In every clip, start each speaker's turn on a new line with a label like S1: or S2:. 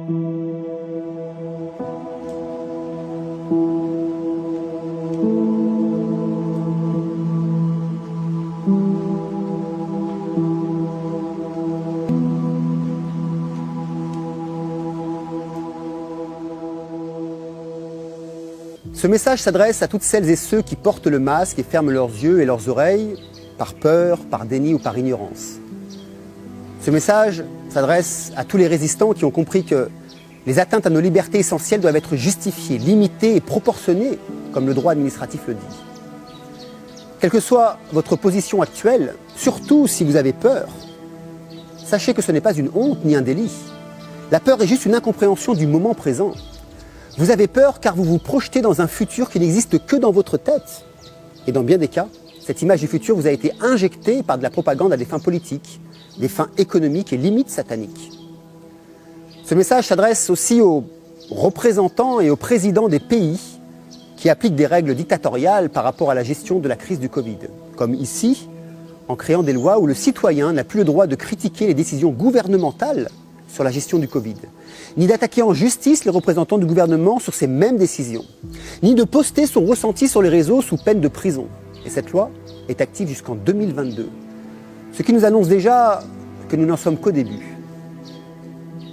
S1: Ce message s'adresse à toutes celles et ceux qui portent le masque et ferment leurs yeux et leurs oreilles par peur, par déni ou par ignorance. Ce message s'adresse à tous les résistants qui ont compris que les atteintes à nos libertés essentielles doivent être justifiées, limitées et proportionnées, comme le droit administratif le dit. Quelle que soit votre position actuelle, surtout si vous avez peur, sachez que ce n'est pas une honte ni un délit. La peur est juste une incompréhension du moment présent. Vous avez peur car vous vous projetez dans un futur qui n'existe que dans votre tête. Et dans bien des cas, cette image du futur vous a été injectée par de la propagande à des fins politiques, des fins économiques et limite sataniques. Ce message s'adresse aussi aux représentants et aux présidents des pays qui appliquent des règles dictatoriales par rapport à la gestion de la crise du Covid. Comme ici, en créant des lois où le citoyen n'a plus le droit de critiquer les décisions gouvernementales sur la gestion du Covid, ni d'attaquer en justice les représentants du gouvernement sur ces mêmes décisions, ni de poster son ressenti sur les réseaux sous peine de prison. Et cette loi est active jusqu'en 2022. Ce qui nous annonce déjà que nous n'en sommes qu'au début.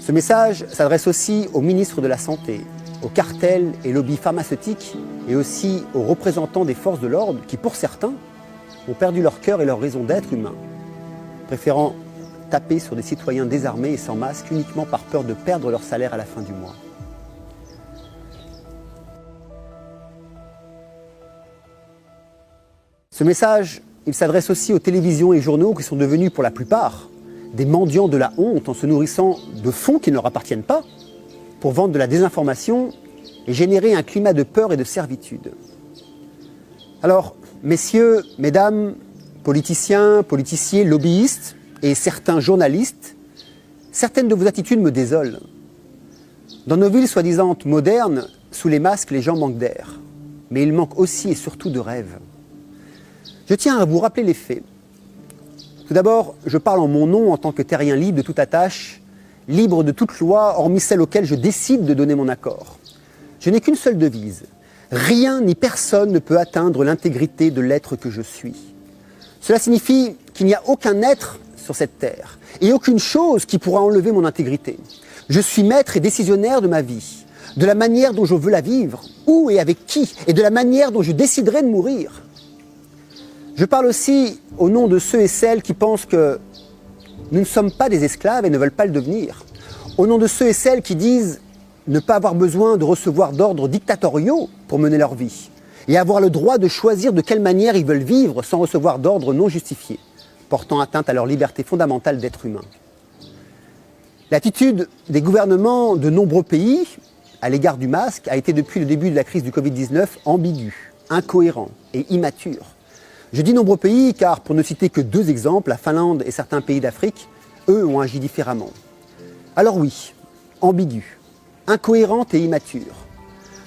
S1: Ce message s'adresse aussi aux ministres de la Santé, aux cartels et lobbies pharmaceutiques et aussi aux représentants des forces de l'ordre qui, pour certains, ont perdu leur cœur et leur raison d'être humain, préférant taper sur des citoyens désarmés et sans masque uniquement par peur de perdre leur salaire à la fin du mois. Ce message, il s'adresse aussi aux télévisions et journaux qui sont devenus pour la plupart des mendiants de la honte en se nourrissant de fonds qui ne leur appartiennent pas pour vendre de la désinformation et générer un climat de peur et de servitude. Alors, messieurs, mesdames, politiciens, politiciers, lobbyistes, et certains journalistes, certaines de vos attitudes me désolent. Dans nos villes soi-disant modernes, sous les masques, les gens manquent d'air. Mais ils manquent aussi et surtout de rêves. Je tiens à vous rappeler les faits. Tout d'abord, je parle en mon nom en tant que terrien libre de toute attache, libre de toute loi, hormis celle auquel je décide de donner mon accord. Je n'ai qu'une seule devise. Rien ni personne ne peut atteindre l'intégrité de l'être que je suis. Cela signifie qu'il n'y a aucun être sur cette terre, et aucune chose qui pourra enlever mon intégrité. Je suis maître et décisionnaire de ma vie, de la manière dont je veux la vivre, où et avec qui, et de la manière dont je déciderai de mourir. Je parle aussi au nom de ceux et celles qui pensent que nous ne sommes pas des esclaves et ne veulent pas le devenir. Au nom de ceux et celles qui disent ne pas avoir besoin de recevoir d'ordres dictatoriaux pour mener leur vie, et avoir le droit de choisir de quelle manière ils veulent vivre sans recevoir d'ordres non justifiés, portant atteinte à leur liberté fondamentale d'être humain. L'attitude des gouvernements de nombreux pays à l'égard du masque a été depuis le début de la crise du Covid-19 ambiguë, incohérente et immature. Je dis nombreux pays car, pour ne citer que deux exemples, la Finlande et certains pays d'Afrique, eux ont agi différemment. Alors oui, ambiguë, incohérente et immature.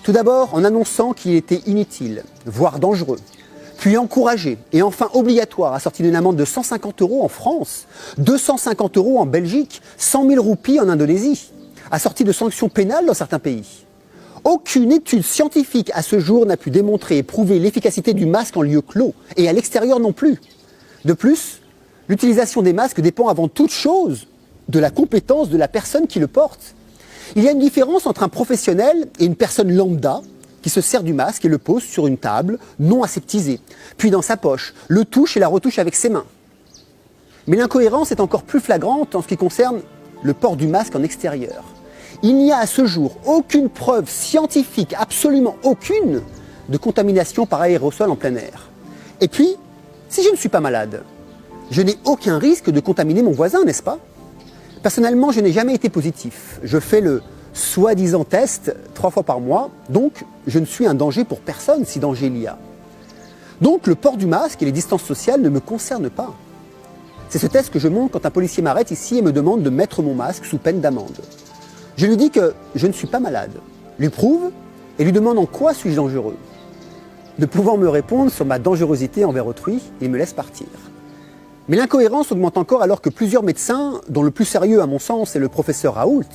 S1: Tout d'abord en annonçant qu'il était inutile, voire dangereux, puis encouragé et enfin obligatoire, assorti d'une amende de 150 € en France, 250 € en Belgique, 100 000 roupies en Indonésie, assorti de sanctions pénales dans certains pays. Aucune étude scientifique à ce jour n'a pu démontrer et prouver l'efficacité du masque en lieu clos, et à l'extérieur non plus. De plus, l'utilisation des masques dépend avant toute chose de la compétence de la personne qui le porte. Il y a une différence entre un professionnel et une personne lambda qui se sert du masque et le pose sur une table non aseptisée, puis dans sa poche, le touche et la retouche avec ses mains. Mais l'incohérence est encore plus flagrante en ce qui concerne le port du masque en extérieur. Il n'y a à ce jour aucune preuve scientifique, absolument aucune, de contamination par aérosol en plein air. Et puis, si je ne suis pas malade, je n'ai aucun risque de contaminer mon voisin, n'est-ce pas? Personnellement, je n'ai jamais été positif. Je fais le soi-disant test 3 fois par mois, donc je ne suis un danger pour personne si danger il y a. Donc le port du masque et les distances sociales ne me concernent pas. C'est ce test que je montre quand un policier m'arrête ici et me demande de mettre mon masque sous peine d'amende. Je lui dis que je ne suis pas malade, lui prouve et lui demande en quoi suis-je dangereux. Ne pouvant me répondre sur ma dangerosité envers autrui, il me laisse partir. Mais l'incohérence augmente encore alors que plusieurs médecins, dont le plus sérieux à mon sens est le professeur Raoult,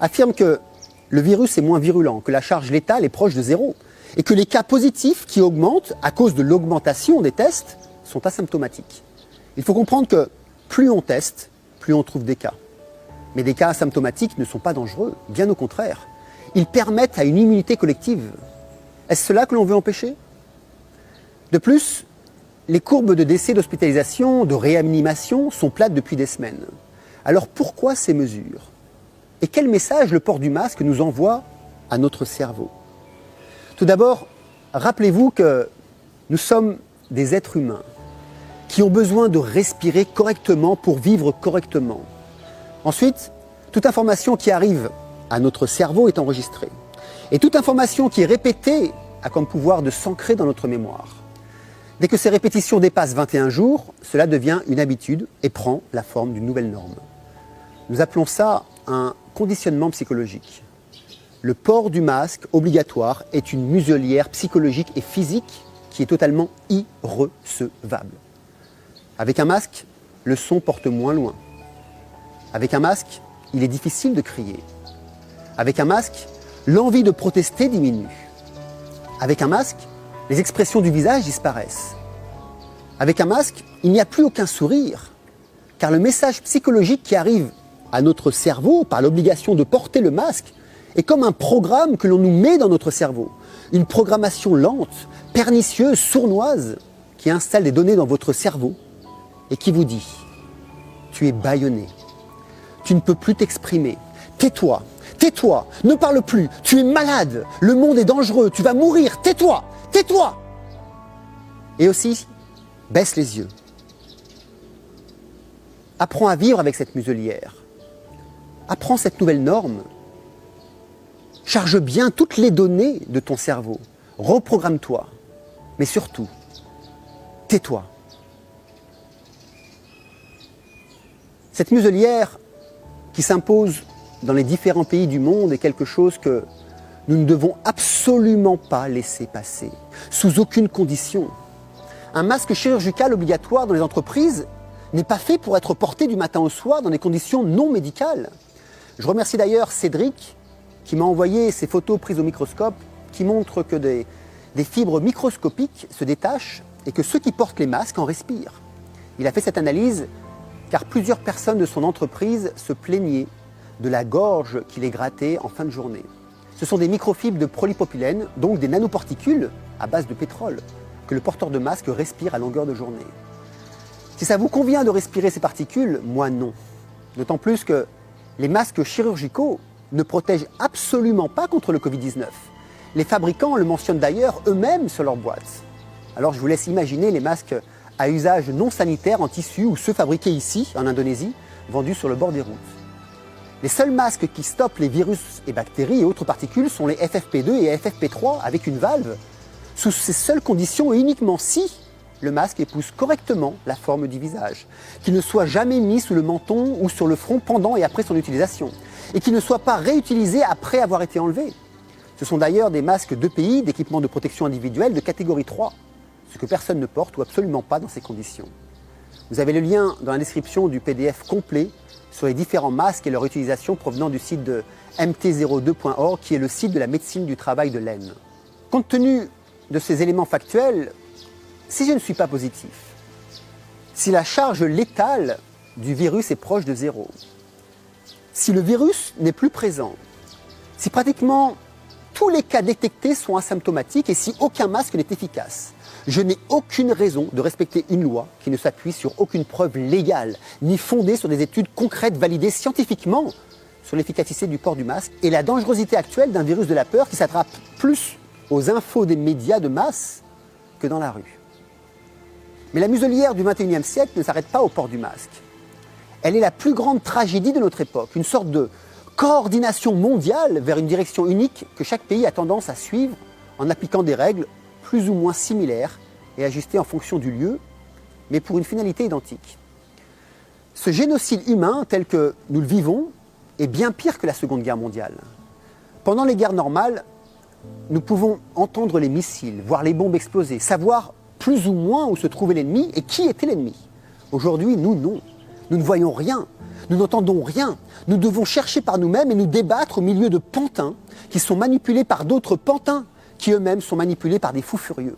S1: affirme que le virus est moins virulent, que la charge létale est proche de zéro, et que les cas positifs qui augmentent à cause de l'augmentation des tests sont asymptomatiques. Il faut comprendre que plus on teste, plus on trouve des cas. Mais des cas asymptomatiques ne sont pas dangereux, bien au contraire. Ils permettent à une immunité collective. Est-ce cela que l'on veut empêcher? De plus, les courbes de décès, d'hospitalisation, de réanimation sont plates depuis des semaines. Alors pourquoi ces mesures? Et quel message le port du masque nous envoie à notre cerveau? Tout d'abord, rappelez-vous que nous sommes des êtres humains qui ont besoin de respirer correctement pour vivre correctement. Ensuite, toute information qui arrive à notre cerveau est enregistrée. Et toute information qui est répétée a comme pouvoir de s'ancrer dans notre mémoire. Dès que ces répétitions dépassent 21 jours, cela devient une habitude et prend la forme d'une nouvelle norme. Nous appelons ça un conditionnement psychologique. Le port du masque obligatoire est une muselière psychologique et physique qui est totalement irrecevable. Avec un masque, le son porte moins loin. Avec un masque, il est difficile de crier. Avec un masque, l'envie de protester diminue. Avec un masque, les expressions du visage disparaissent. Avec un masque, il n'y a plus aucun sourire, car le message psychologique qui arrive à notre cerveau par l'obligation de porter le masque est comme un programme que l'on nous met dans notre cerveau. Une programmation lente, pernicieuse, sournoise, qui installe des données dans votre cerveau et qui vous dit « Tu es bâillonné, tu ne peux plus t'exprimer, tais-toi, tais-toi, ne parle plus, tu es malade, le monde est dangereux, tu vas mourir, tais-toi, tais-toi » Et aussi, baisse les yeux. Apprends à vivre avec cette muselière. Apprends cette nouvelle norme. Charge bien toutes les données de ton cerveau. Reprogramme-toi. Mais surtout, tais-toi. Cette muselière qui s'impose dans les différents pays du monde est quelque chose que nous ne devons absolument pas laisser passer, sous aucune condition. Un masque chirurgical obligatoire dans les entreprises n'est pas fait pour être porté du matin au soir dans des conditions non médicales. Je remercie d'ailleurs Cédric qui m'a envoyé ces photos prises au microscope qui montrent que des fibres microscopiques se détachent et que ceux qui portent les masques en respirent. Il a fait cette analyse car plusieurs personnes de son entreprise se plaignaient de la gorge qui les grattait en fin de journée. Ce sont des microfibres de polypropylène, donc des nanoparticules à base de pétrole, que le porteur de masque respire à longueur de journée. Si ça vous convient de respirer ces particules, moi non. D'autant plus que les masques chirurgicaux ne protègent absolument pas contre le Covid-19. Les fabricants le mentionnent d'ailleurs eux-mêmes sur leur boîte. Alors je vous laisse imaginer les masques à usage non sanitaire en tissu ou ceux fabriqués ici, en Indonésie, vendus sur le bord des routes. Les seuls masques qui stoppent les virus et bactéries et autres particules sont les FFP2 et FFP3 avec une valve, sous ces seules conditions et uniquement si le masque épouse correctement la forme du visage, qu'il ne soit jamais mis sous le menton ou sur le front pendant et après son utilisation, et qu'il ne soit pas réutilisé après avoir été enlevé. Ce sont d'ailleurs des masques d'EPI, d'équipement de protection individuelle de catégorie 3, ce que personne ne porte ou absolument pas dans ces conditions. Vous avez le lien dans la description du PDF complet sur les différents masques et leur utilisation provenant du site de mt02.org qui est le site de la médecine du travail de l'Aisne. Compte tenu de ces éléments factuels, si je ne suis pas positif, si la charge létale du virus est proche de zéro, si le virus n'est plus présent, si pratiquement tous les cas détectés sont asymptomatiques et si aucun masque n'est efficace, je n'ai aucune raison de respecter une loi qui ne s'appuie sur aucune preuve légale, ni fondée sur des études concrètes validées scientifiquement sur l'efficacité du port du masque et la dangerosité actuelle d'un virus de la peur qui s'attrape plus aux infos des médias de masse que dans la rue. Mais la muselière du XXIe siècle ne s'arrête pas au port du masque. Elle est la plus grande tragédie de notre époque, une sorte de coordination mondiale vers une direction unique que chaque pays a tendance à suivre en appliquant des règles plus ou moins similaires et ajustées en fonction du lieu, mais pour une finalité identique. Ce génocide humain tel que nous le vivons est bien pire que la Seconde Guerre mondiale. Pendant les guerres normales, nous pouvons entendre les missiles, voir les bombes exploser, savoir plus ou moins où se trouvait l'ennemi et qui était l'ennemi. Aujourd'hui, nous, non. Nous ne voyons rien. Nous n'entendons rien. Nous devons chercher par nous-mêmes et nous débattre au milieu de pantins qui sont manipulés par d'autres pantins qui eux-mêmes sont manipulés par des fous furieux.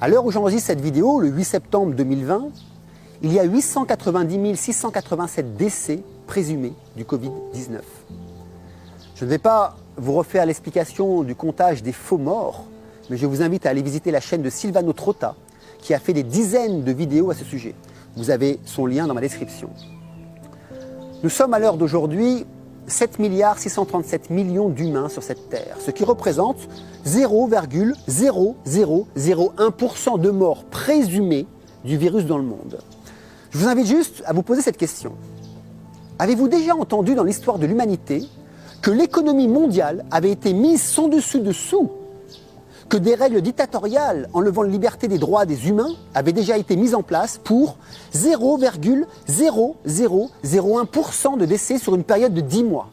S1: À l'heure où j'enregistre cette vidéo, le 8 septembre 2020, il y a 890 687 décès présumés du Covid-19. Je ne vais pas vous refaire l'explication du comptage des faux morts, mais je vous invite à aller visiter la chaîne de Silvano Trotta, qui a fait des dizaines de vidéos à ce sujet. Vous avez son lien dans ma description. Nous sommes à l'heure d'aujourd'hui 7 637 millions d'humains sur cette Terre, ce qui représente 0,0001% de morts présumées du virus dans le monde. Je vous invite juste à vous poser cette question. Avez-vous déjà entendu dans l'histoire de l'humanité que l'économie mondiale avait été mise sans dessus dessous, que des règles dictatoriales enlevant la liberté des droits des humains avaient déjà été mises en place pour 0,0001% de décès sur une période de 10 mois,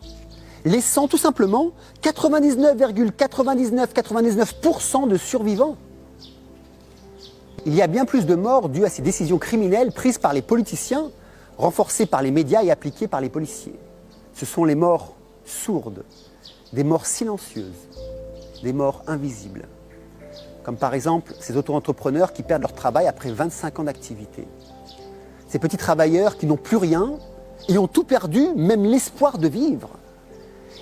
S1: laissant tout simplement 99,9999% de survivants. Il y a bien plus de morts dues à ces décisions criminelles prises par les politiciens, renforcées par les médias et appliquées par les policiers. Ce sont les morts sourdes, des morts silencieuses, des morts invisibles. Comme par exemple ces auto-entrepreneurs qui perdent leur travail après 25 ans d'activité. Ces petits travailleurs qui n'ont plus rien et ont tout perdu, même l'espoir de vivre.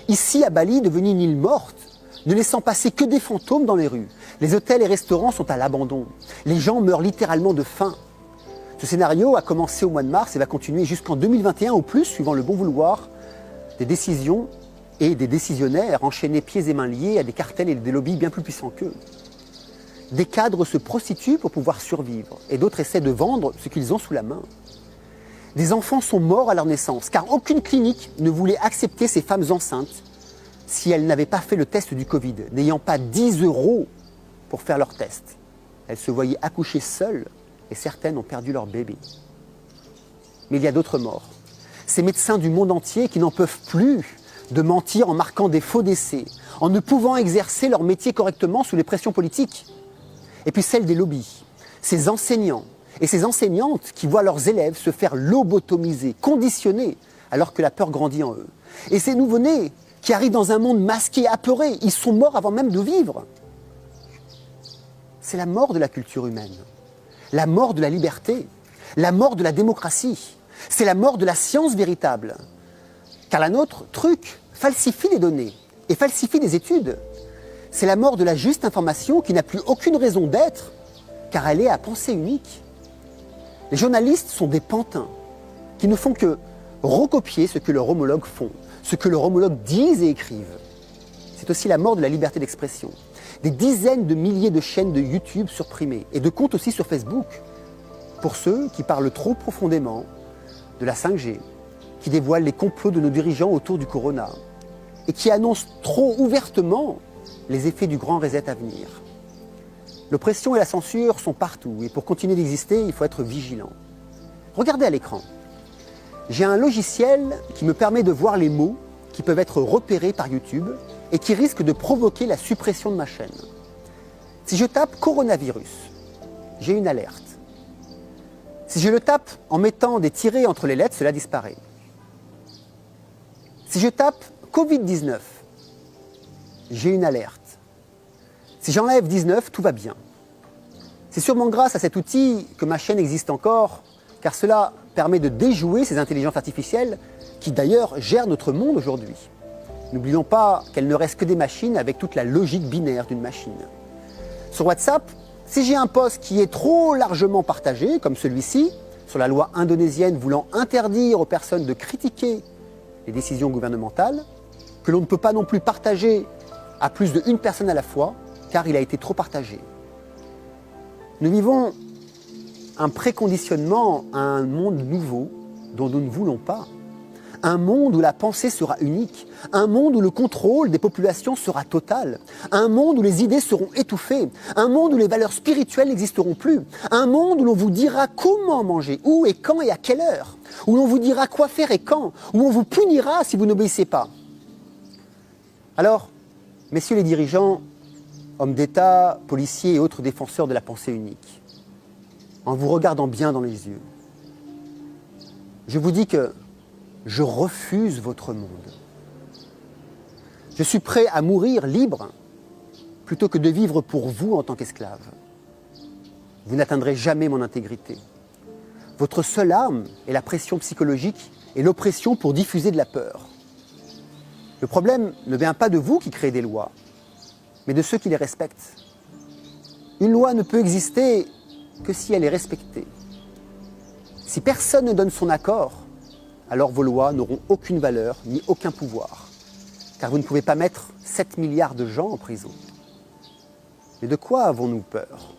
S1: Ici à Bali, devenue une île morte, ne laissant passer que des fantômes dans les rues. Les hôtels et restaurants sont à l'abandon. Les gens meurent littéralement de faim. Ce scénario a commencé au mois de mars et va continuer jusqu'en 2021 au plus, suivant le bon vouloir des décisions et des décisionnaires enchaînés pieds et mains liés à des cartels et des lobbies bien plus puissants qu'eux. Des cadres se prostituent pour pouvoir survivre et d'autres essaient de vendre ce qu'ils ont sous la main. Des enfants sont morts à leur naissance car aucune clinique ne voulait accepter ces femmes enceintes si elles n'avaient pas fait le test du Covid, n'ayant pas 10 € pour faire leur test. Elles se voyaient accoucher seules et certaines ont perdu leur bébé. Mais il y a d'autres morts. Ces médecins du monde entier qui n'en peuvent plus de mentir en marquant des faux décès, en ne pouvant exercer leur métier correctement sous les pressions politiques. Et puis celle des lobbies, ces enseignants et ces enseignantes qui voient leurs élèves se faire lobotomiser, conditionner, alors que la peur grandit en eux. Et ces nouveau-nés qui arrivent dans un monde masqué, apeuré, ils sont morts avant même de vivre. C'est la mort de la culture humaine, la mort de la liberté, la mort de la démocratie. C'est la mort de la science véritable. Car la nôtre, truc, falsifie des données et falsifie des études. C'est la mort de la juste information qui n'a plus aucune raison d'être, car elle est à pensée unique. Les journalistes sont des pantins qui ne font que recopier ce que leurs homologues font, ce que leurs homologues disent et écrivent. C'est aussi la mort de la liberté d'expression. Des dizaines de milliers de chaînes de YouTube supprimées et de comptes aussi sur Facebook, pour ceux qui parlent trop profondément de la 5G, qui dévoilent les complots de nos dirigeants autour du corona et qui annoncent trop ouvertement les effets du grand reset à venir. L'oppression et la censure sont partout et pour continuer d'exister, il faut être vigilant. Regardez à l'écran. J'ai un logiciel qui me permet de voir les mots qui peuvent être repérés par YouTube et qui risquent de provoquer la suppression de ma chaîne. Si je tape coronavirus, j'ai une alerte. Si je le tape en mettant des tirets entre les lettres, cela disparaît. Si je tape Covid-19, j'ai une alerte. Si j'enlève 19, tout va bien. C'est sûrement grâce à cet outil que ma chaîne existe encore, car cela permet de déjouer ces intelligences artificielles qui d'ailleurs gèrent notre monde aujourd'hui. N'oublions pas qu'elles ne restent que des machines avec toute la logique binaire d'une machine. Sur WhatsApp, si j'ai un post qui est trop largement partagé, comme celui-ci, sur la loi indonésienne voulant interdire aux personnes de critiquer les décisions gouvernementales, que l'on ne peut pas non plus partager à plus d'une personne à la fois, car il a été trop partagé. Nous vivons un préconditionnement à un monde nouveau dont nous ne voulons pas. Un monde où la pensée sera unique, un monde où le contrôle des populations sera total, un monde où les idées seront étouffées, un monde où les valeurs spirituelles n'existeront plus, un monde où l'on vous dira comment manger, où et quand et à quelle heure, où l'on vous dira quoi faire et quand, où on vous punira si vous n'obéissez pas. Alors, messieurs les dirigeants, hommes d'État, policiers et autres défenseurs de la pensée unique, en vous regardant bien dans les yeux, je vous dis que je refuse votre monde. Je suis prêt à mourir libre plutôt que de vivre pour vous en tant qu'esclave. Vous n'atteindrez jamais mon intégrité. Votre seule arme est la pression psychologique et l'oppression pour diffuser de la peur. Le problème ne vient pas de vous qui créez des lois, mais de ceux qui les respectent. Une loi ne peut exister que si elle est respectée. Si personne ne donne son accord, alors vos lois n'auront aucune valeur ni aucun pouvoir, car vous ne pouvez pas mettre 7 milliards de gens en prison. Mais de quoi avons-nous peur?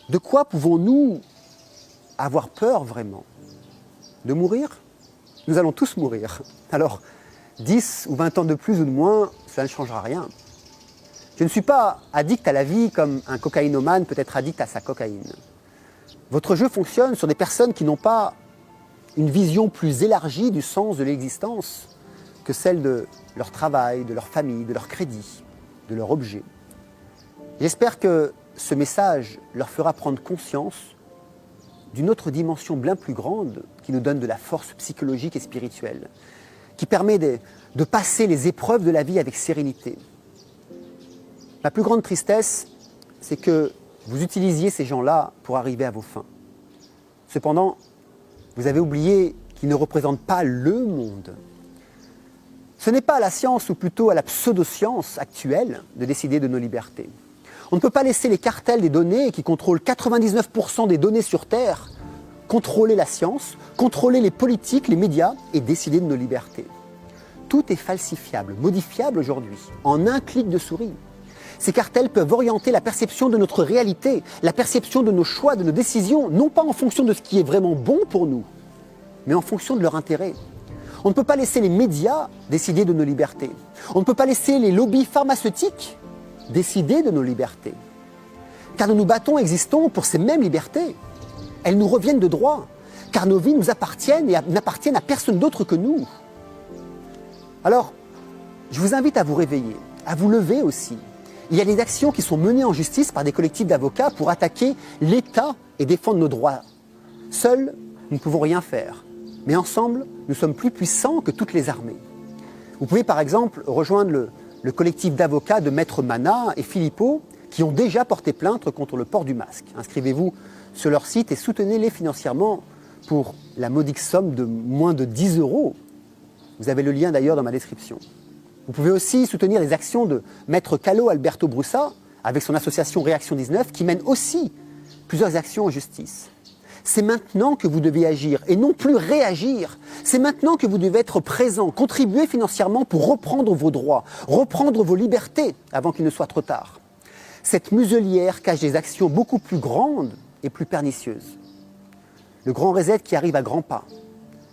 S1: De quoi pouvons-nous avoir peur vraiment? De mourir? Nous allons tous mourir. Alors, 10 ou 20 ans de plus ou de moins, cela ne changera rien. Je ne suis pas addict à la vie comme un cocaïnomane peut être addict à sa cocaïne. Votre jeu fonctionne sur des personnes qui n'ont pas une vision plus élargie du sens de l'existence que celle de leur travail, de leur famille, de leur crédit, de leur objet. J'espère que ce message leur fera prendre conscience d'une autre dimension bien plus grande qui nous donne de la force psychologique et spirituelle, qui permet de passer les épreuves de la vie avec sérénité. Ma plus grande tristesse, c'est que vous utilisiez ces gens-là pour arriver à vos fins. Cependant, vous avez oublié qu'ils ne représentent pas le monde. Ce n'est pas à la science, ou plutôt à la pseudo-science actuelle, de décider de nos libertés. On ne peut pas laisser les cartels des données qui contrôlent 99% des données sur Terre contrôler la science, contrôler les politiques, les médias et décider de nos libertés. Tout est falsifiable, modifiable aujourd'hui, en un clic de souris. Ces cartels peuvent orienter la perception de notre réalité, la perception de nos choix, de nos décisions, non pas en fonction de ce qui est vraiment bon pour nous, mais en fonction de leur intérêt. On ne peut pas laisser les médias décider de nos libertés. On ne peut pas laisser les lobbies pharmaceutiques décider de nos libertés. Car nous nous battons et existons pour ces mêmes libertés. Elles nous reviennent de droit, car nos vies nous appartiennent et n'appartiennent à personne d'autre que nous. Alors, je vous invite à vous réveiller, à vous lever aussi. Il y a des actions qui sont menées en justice par des collectifs d'avocats pour attaquer l'État et défendre nos droits. Seuls, nous ne pouvons rien faire. Mais ensemble, nous sommes plus puissants que toutes les armées. Vous pouvez par exemple rejoindre le collectif d'avocats de Maître Mana et Philippot qui ont déjà porté plainte contre le port du masque. Inscrivez-vous sur leur site et soutenez-les financièrement pour la modique somme de moins de 10 €. Vous avez le lien d'ailleurs dans ma description. Vous pouvez aussi soutenir les actions de Maître Calo Alberto Brussa avec son association Réaction 19 qui mène aussi plusieurs actions en justice. C'est maintenant que vous devez agir et non plus réagir. C'est maintenant que vous devez être présent, contribuer financièrement pour reprendre vos droits, reprendre vos libertés avant qu'il ne soit trop tard. Cette muselière cache des actions beaucoup plus grandes et plus pernicieuses. Le grand reset qui arrive à grands pas.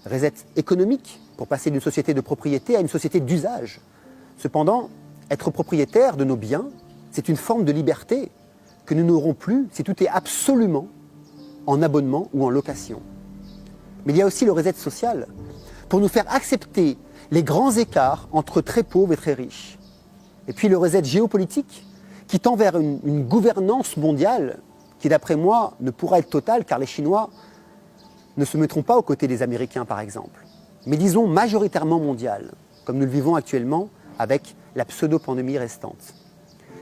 S1: Reset économique pour passer d'une société de propriété à une société d'usage. Cependant, être propriétaire de nos biens, c'est une forme de liberté que nous n'aurons plus si tout est absolument en abonnement ou en location. Mais il y a aussi le reset social, pour nous faire accepter les grands écarts entre très pauvres et très riches. Et puis le reset géopolitique, qui tend vers une gouvernance mondiale qui, d'après moi, ne pourra être totale car les Chinois ne se mettront pas aux côtés des Américains, par exemple. Mais disons majoritairement mondiale, comme nous le vivons actuellement avec la pseudo-pandémie restante.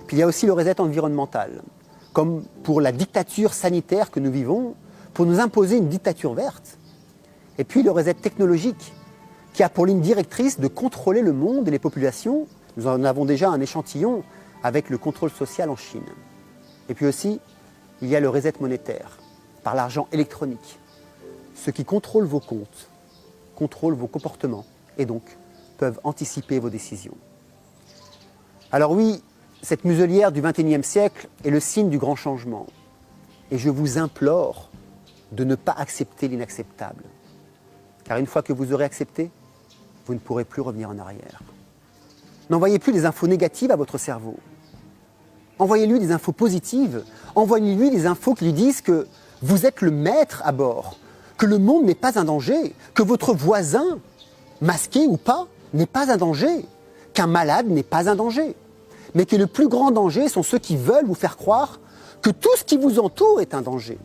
S1: Puis il y a aussi le reset environnemental, comme pour la dictature sanitaire que nous vivons, pour nous imposer une dictature verte. Et puis le reset technologique, qui a pour ligne directrice de contrôler le monde et les populations. Nous en avons déjà un échantillon avec le contrôle social en Chine. Et puis aussi, il y a le reset monétaire, par l'argent électronique. Ceux qui contrôlent vos comptes, contrôlent vos comportements, et donc peuvent anticiper vos décisions. Alors oui, cette muselière du XXIe siècle est le signe du grand changement. Et je vous implore de ne pas accepter l'inacceptable. Car une fois que vous aurez accepté, vous ne pourrez plus revenir en arrière. N'envoyez plus des infos négatives à votre cerveau. Envoyez-lui des infos positives. Envoyez-lui des infos qui lui disent que vous êtes le maître à bord, que le monde n'est pas un danger, que votre voisin, masqué ou pas, n'est pas un danger, qu'un malade n'est pas un danger, mais que le plus grand danger sont ceux qui veulent vous faire croire que tout ce qui vous entoure est un danger.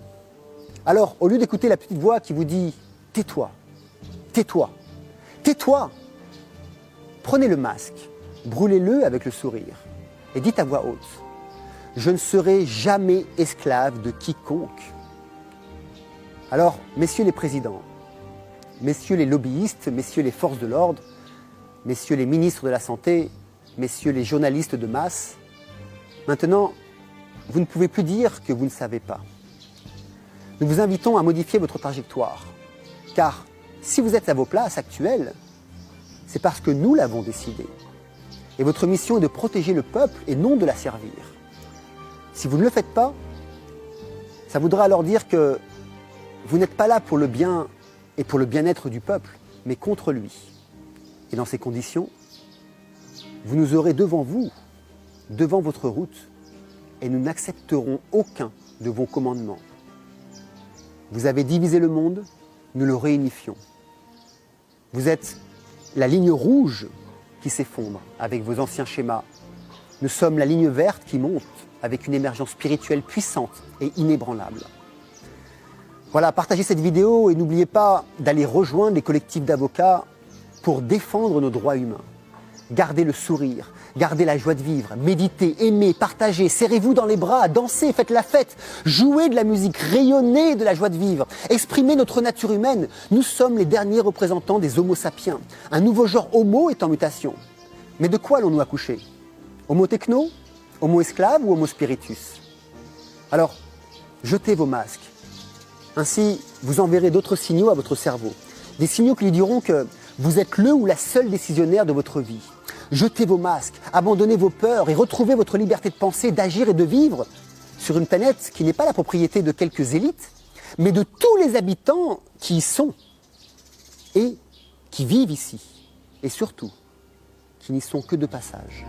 S1: Alors, au lieu d'écouter la petite voix qui vous dit « tais-toi », tais-toi, tais-toi. Prenez le masque, brûlez-le avec le sourire et dites à voix haute, je ne serai jamais esclave de quiconque. Alors, messieurs les présidents, messieurs les lobbyistes, messieurs les forces de l'ordre, messieurs les ministres de la Santé, messieurs les journalistes de masse, maintenant, vous ne pouvez plus dire que vous ne savez pas. Nous vous invitons à modifier votre trajectoire, car si vous êtes à vos places actuelles, c'est parce que nous l'avons décidé. Et votre mission est de protéger le peuple et non de la servir. Si vous ne le faites pas, ça voudra alors dire que vous n'êtes pas là pour le bien et pour le bien-être du peuple, mais contre lui. Et dans ces conditions, vous nous aurez devant vous, devant votre route, et nous n'accepterons aucun de vos commandements. Vous avez divisé le monde, nous le réunifions. Vous êtes la ligne rouge qui s'effondre avec vos anciens schémas. Nous sommes la ligne verte qui monte avec une émergence spirituelle puissante et inébranlable. Voilà, partagez cette vidéo et n'oubliez pas d'aller rejoindre les collectifs d'avocats pour défendre nos droits humains. Gardez le sourire, gardez la joie de vivre, méditez, aimez, partagez, serrez-vous dans les bras, dansez, faites la fête, jouez de la musique, rayonnez de la joie de vivre, exprimez notre nature humaine. Nous sommes les derniers représentants des Homo sapiens. Un nouveau genre Homo est en mutation. Mais de quoi allons-nous accoucher? Homo techno? Homo esclave ou Homo spiritus? Alors, jetez vos masques. Ainsi, vous enverrez d'autres signaux à votre cerveau. Des signaux qui lui diront que vous êtes le ou la seule décisionnaire de votre vie. Jetez vos masques, abandonnez vos peurs et retrouvez votre liberté de penser, d'agir et de vivre sur une planète qui n'est pas la propriété de quelques élites, mais de tous les habitants qui y sont et qui vivent ici. Et surtout, qui n'y sont que de passage.